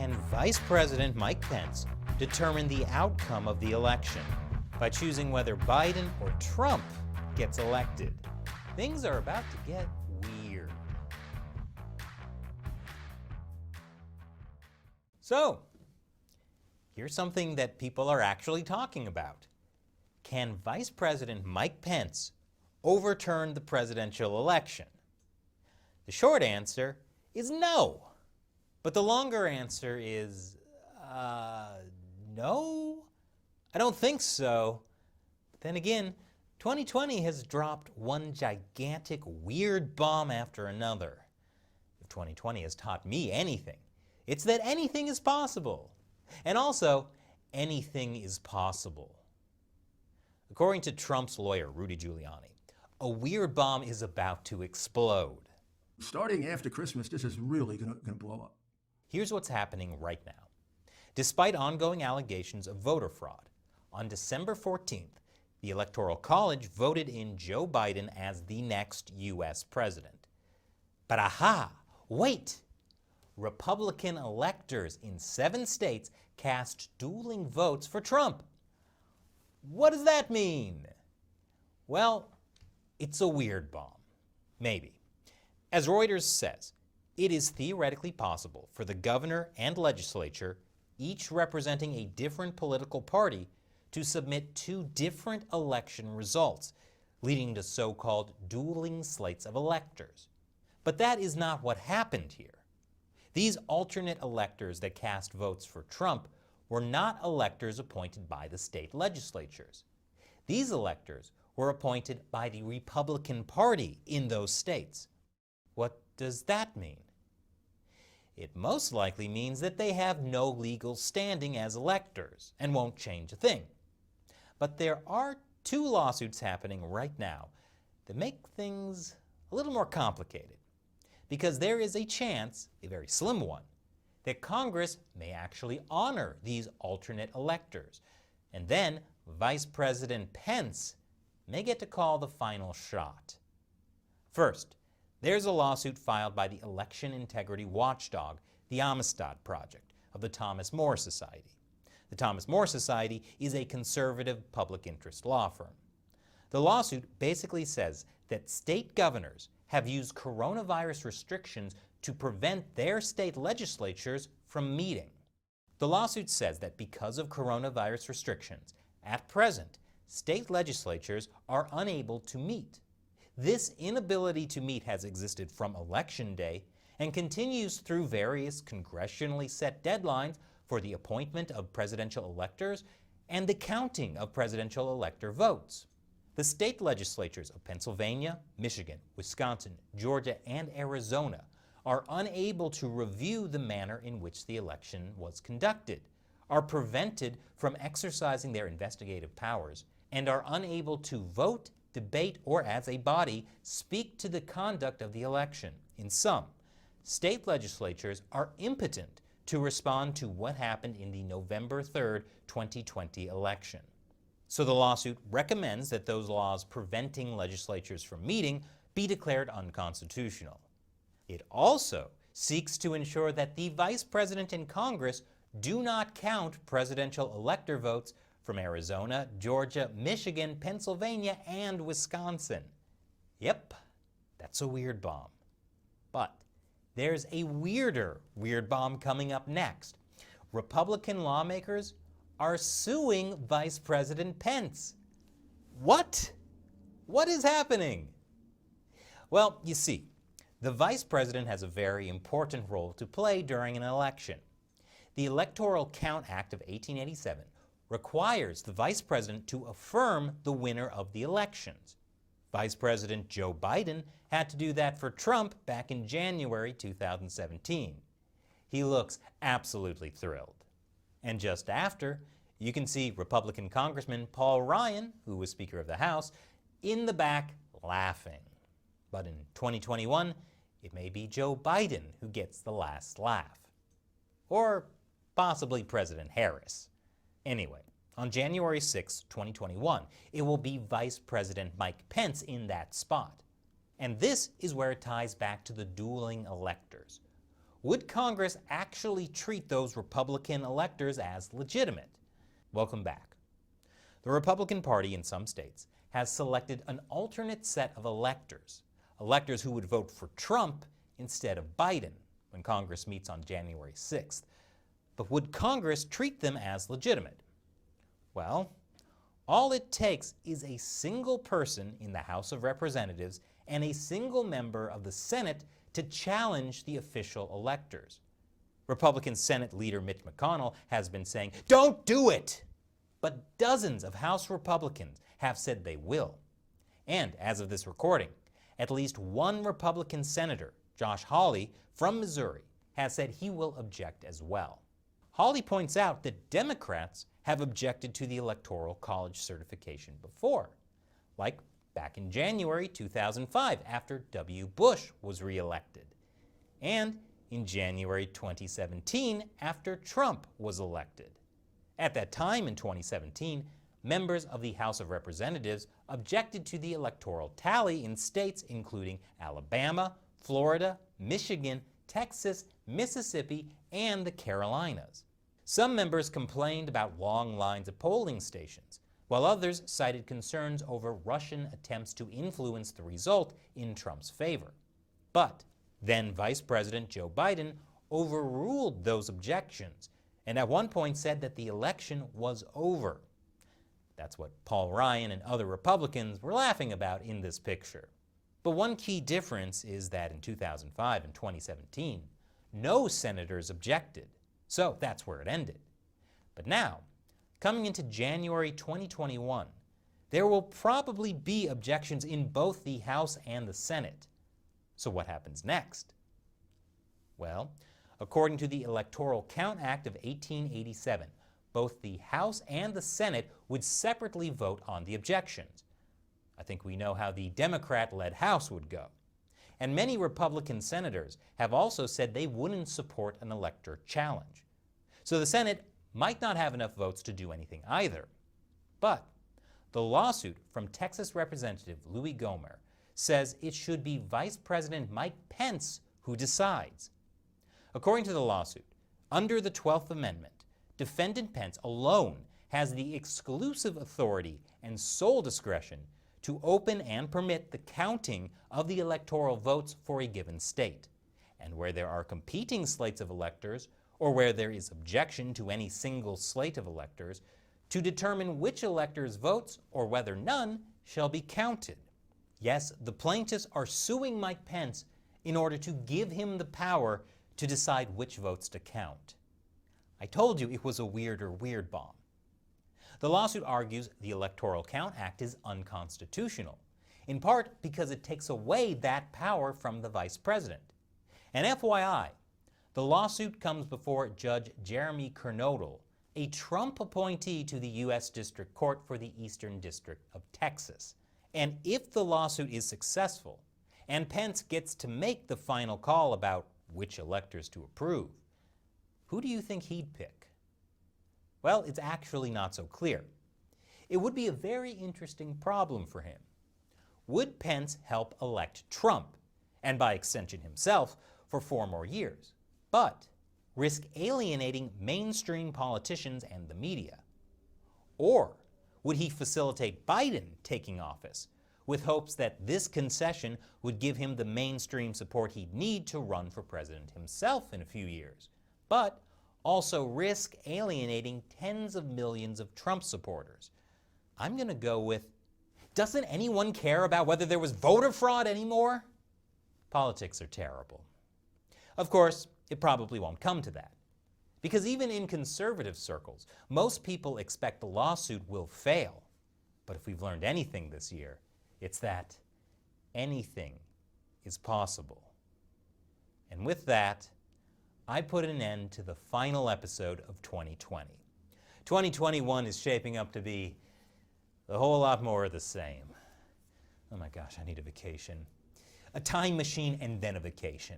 can Vice President Mike Pence determine the outcome of the election by choosing whether Biden or Trump gets elected? Things are about to get weird. So, here's something that people are actually talking about. Can Vice President Mike Pence overturn the presidential election? The short answer is no. But the longer answer is, no? I don't think so. But then again, 2020 has dropped one gigantic weird bomb after another. If 2020 has taught me anything, it's that anything is possible. And also, anything is possible. According to Trump's lawyer, Rudy Giuliani, a weird bomb is about to explode. Starting after Christmas, this is really going to blow up. Here's what's happening right now. Despite ongoing allegations of voter fraud, on December 14th, the Electoral College voted in Joe Biden as the next U.S. president. But aha, wait! Republican electors in 7 states cast dueling votes for Trump. What does that mean? Well, it's a weird bomb. Maybe. As Reuters says, it is theoretically possible for the governor and legislature, each representing a different political party, to submit 2 different election results, leading to so-called dueling slates of electors. But that is not what happened here. These alternate electors that cast votes for Trump were not electors appointed by the state legislatures. These electors were appointed by the Republican Party in those states. What does that mean? It most likely means that they have no legal standing as electors and won't change a thing. But there are 2 lawsuits happening right now that make things a little more complicated, because there is a chance, a very slim one, that Congress may actually honor these alternate electors, and then Vice President Pence may get to call the final shot. First, there's a lawsuit filed by the election integrity watchdog, the Amistad Project of the Thomas More Society. The Thomas More Society is a conservative public interest law firm. The lawsuit basically says that state governors have used coronavirus restrictions to prevent their state legislatures from meeting. The lawsuit says that because of coronavirus restrictions, at present, state legislatures are unable to meet. This inability to meet has existed from Election Day and continues through various congressionally set deadlines for the appointment of presidential electors and the counting of presidential elector votes. The state legislatures of Pennsylvania, Michigan, Wisconsin, Georgia, and Arizona are unable to review the manner in which the election was conducted, are prevented from exercising their investigative powers, and are unable to vote, debate, or as a body, speak to the conduct of the election. In sum, state legislatures are impotent to respond to what happened in the November 3rd, 2020 election. So the lawsuit recommends that those laws preventing legislatures from meeting be declared unconstitutional. It also seeks to ensure that the Vice President and Congress do not count presidential elector votes from Arizona, Georgia, Michigan, Pennsylvania, and Wisconsin. Yep, that's a weird bomb. But there's a weirder weird bomb coming up next. Republican lawmakers are suing Vice President Pence. What? What is happening? Well, you see, the Vice President has a very important role to play during an election. The Electoral Count Act of 1887 requires the Vice President to affirm the winner of the elections. Vice President Joe Biden had to do that for Trump back in January 2017. He looks absolutely thrilled. And just after, you can see Republican Congressman Paul Ryan, who was Speaker of the House, in the back laughing. But in 2021, it may be Joe Biden who gets the last laugh. Or possibly President Harris. Anyway, on January 6, 2021, it will be Vice President Mike Pence in that spot. And this is where it ties back to the dueling electors. would Congress actually treat those Republican electors as legitimate? Welcome back. The Republican Party in some states has selected an alternate set of electors who would vote for Trump instead of Biden when Congress meets on January 6th. But would Congress treat them as legitimate? Well, all it takes is a single person in the House of Representatives and a single member of the Senate to challenge the official electors. Republican Senate leader Mitch McConnell has been saying, "Don't do it!" But dozens of House Republicans have said they will. And as of this recording, at least one Republican senator, Josh Hawley from Missouri, has said he will object as well. Hawley points out that Democrats have objected to the Electoral College certification before, like back in January 2005 after W. Bush was reelected, and in January 2017 after Trump was elected. At that time in 2017, members of the House of Representatives objected to the electoral tally in states including Alabama, Florida, Michigan, Texas, Mississippi, and the Carolinas. Some members complained about long lines at polling stations, while others cited concerns over Russian attempts to influence the result in Trump's favor. But then Vice President Joe Biden overruled those objections and at one point said that the election was over. That's what Paul Ryan and other Republicans were laughing about in this picture. But one key difference is that in 2005 and 2017, no senators objected, so that's where it ended. But now, coming into January 2021, there will probably be objections in both the House and the Senate. So what happens next? Well, according to the Electoral Count Act of 1887, both the House and the Senate would separately vote on the objections. I think we know how the Democrat-led House would go. And many Republican senators have also said they wouldn't support an elector challenge. So the Senate might not have enough votes to do anything either. But the lawsuit from Texas Representative Louis Gohmert says it should be Vice President Mike Pence who decides. According to the lawsuit, under the 12th Amendment, Defendant Pence alone has the exclusive authority and sole discretion to open and permit the counting of the electoral votes for a given state. And where there are competing slates of electors, or where there is objection to any single slate of electors, to determine which electors' votes, or whether none, shall be counted. Yes, the plaintiffs are suing Mike Pence in order to give him the power to decide which votes to count. I told you it was a weird bomb. The lawsuit argues the Electoral Count Act is unconstitutional, in part because it takes away that power from the vice president. And FYI, the lawsuit comes before Judge Jeremy Kernodle, a Trump appointee to the U.S. District Court for the Eastern District of Texas. And if the lawsuit is successful, and Pence gets to make the final call about which electors to approve, who do you think he'd pick? Well, it's actually not so clear. It would be a very interesting problem for him. Would Pence help elect Trump, and by extension himself, for 4 more years, but risk alienating mainstream politicians and the media? Or would he facilitate Biden taking office with hopes that this concession would give him the mainstream support he'd need to run for president himself in a few years, but also risk alienating tens of millions of Trump supporters? I'm going to go with, doesn't anyone care about whether there was voter fraud anymore? Politics are terrible. Of course, it probably won't come to that, because even in conservative circles, most people expect the lawsuit will fail. But if we've learned anything this year, it's that anything is possible. And with that, I put an end to the final episode of 2020. 2021 is shaping up to be a whole lot more of the same. Oh my gosh, I need a vacation. A time machine and then a vacation.